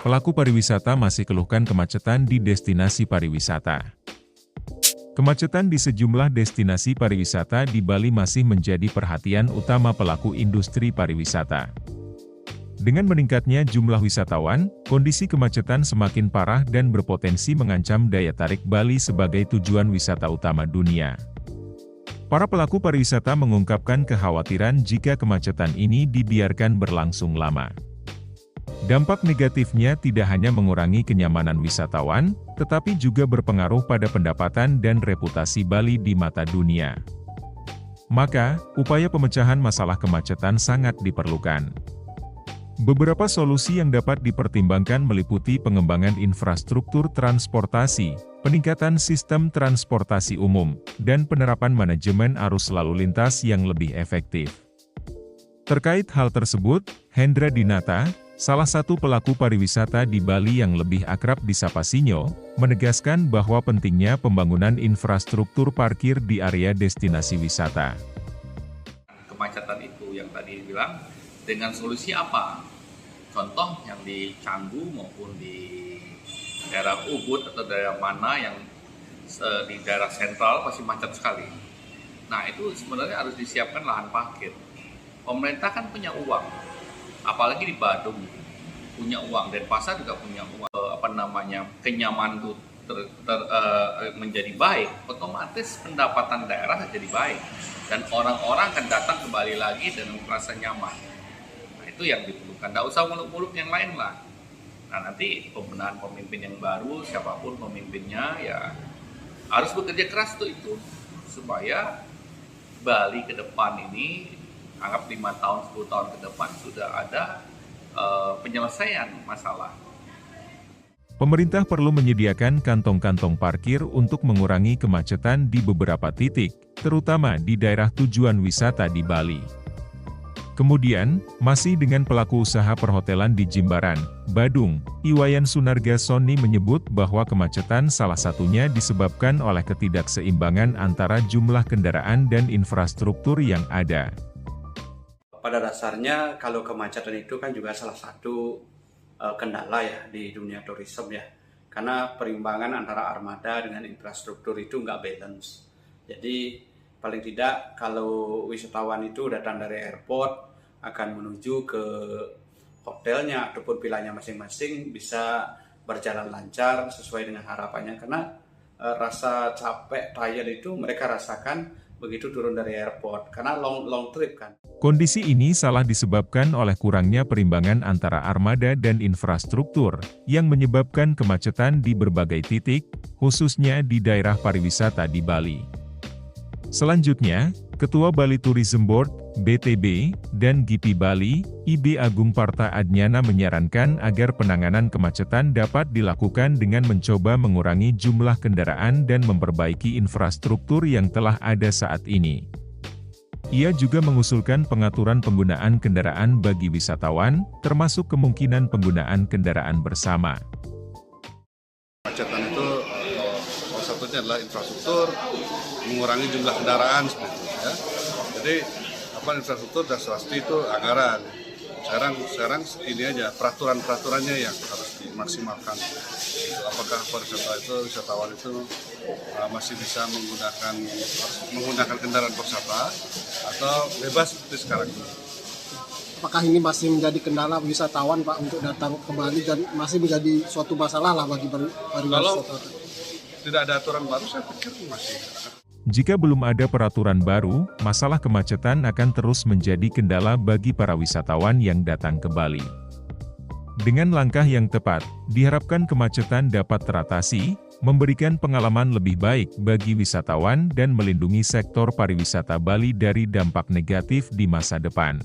Pelaku pariwisata masih keluhkan kemacetan di destinasi pariwisata. Kemacetan di sejumlah destinasi pariwisata di Bali masih menjadi perhatian utama pelaku industri pariwisata. Dengan meningkatnya jumlah wisatawan, kondisi kemacetan semakin parah dan berpotensi mengancam daya tarik Bali sebagai tujuan wisata utama dunia. Para pelaku pariwisata mengungkapkan kekhawatiran jika kemacetan ini dibiarkan berlangsung lama. Dampak negatifnya tidak hanya mengurangi kenyamanan wisatawan, tetapi juga berpengaruh pada pendapatan dan reputasi Bali di mata dunia. Maka, upaya pemecahan masalah kemacetan sangat diperlukan. Beberapa solusi yang dapat dipertimbangkan meliputi pengembangan infrastruktur transportasi, peningkatan sistem transportasi umum, dan penerapan manajemen arus lalu lintas yang lebih efektif. Terkait hal tersebut, Hendra Dinata, salah satu pelaku pariwisata di Bali yang lebih akrab disapa Sinyo, menegaskan bahwa pentingnya pembangunan infrastruktur parkir di area destinasi wisata. Kemacetan itu yang tadi bilang, dengan solusi apa? Contoh yang di Canggu maupun di daerah Ubud atau daerah mana yang di daerah sentral masih macet sekali. Nah itu sebenarnya harus disiapkan lahan parkir. Pemerintah kan punya uang, apalagi di Badung punya uang, dan pasar juga punya uang. Kenyamanan itu menjadi baik, otomatis pendapatan daerah jadi baik, dan orang-orang akan datang kembali lagi dengan merasa nyaman. Nah itu yang diperlukan, tidak usah muluk-muluk yang lain lah. Nah nanti pembenahan pemimpin yang baru, siapapun pemimpinnya, ya harus bekerja keras untuk itu, supaya Bali ke depan ini, anggap 5 tahun, 10 tahun ke depan sudah ada penyelesaian masalah. Pemerintah perlu menyediakan kantong-kantong parkir untuk mengurangi kemacetan di beberapa titik, terutama di daerah tujuan wisata di Bali. Kemudian, masih dengan pelaku usaha perhotelan di Jimbaran, Badung, Iwayan Sunarga Soni menyebut bahwa kemacetan salah satunya disebabkan oleh ketidakseimbangan antara jumlah kendaraan dan infrastruktur yang ada. Pada dasarnya kalau kemacetan itu kan juga salah satu kendala ya di dunia tourism ya, karena perimbangan antara armada dengan infrastruktur itu nggak balance. Jadi paling tidak kalau wisatawan itu datang dari airport akan menuju ke hotelnya ataupun vilanya masing-masing bisa berjalan lancar sesuai dengan harapannya, karena rasa capek, tired itu mereka rasakan begitu turun dari airport, karena long trip kan. Kondisi ini salah disebabkan oleh kurangnya perimbangan antara armada dan infrastruktur, yang menyebabkan kemacetan di berbagai titik, khususnya di daerah pariwisata di Bali. Selanjutnya, Ketua Bali Tourism Board, BTB, dan GIPI Bali, IB Agung Parta Adnyana menyarankan agar penanganan kemacetan dapat dilakukan dengan mencoba mengurangi jumlah kendaraan dan memperbaiki infrastruktur yang telah ada saat ini. Ia juga mengusulkan pengaturan penggunaan kendaraan bagi wisatawan, termasuk kemungkinan penggunaan kendaraan bersama. Kemacetan itu salah satunya adalah infrastruktur, mengurangi jumlah kendaraan seperti itu ya. Jadi infrastruktur dan pasti itu anggaran. Sekarang ini aja peraturannya yang harus dimaksimalkan. Apakah wisatawan itu masih bisa menggunakan kendaraan wisata atau bebas seperti sekarang ini? Apakah ini masih menjadi kendala wisatawan Pak untuk datang ke Bali dan masih menjadi suatu masalah lah bagi pariwisata? Kalau tidak ada aturan baru, saya pikir masih. Jika belum ada peraturan baru, masalah kemacetan akan terus menjadi kendala bagi para wisatawan yang datang ke Bali. Dengan langkah yang tepat, diharapkan kemacetan dapat teratasi, memberikan pengalaman lebih baik bagi wisatawan dan melindungi sektor pariwisata Bali dari dampak negatif di masa depan.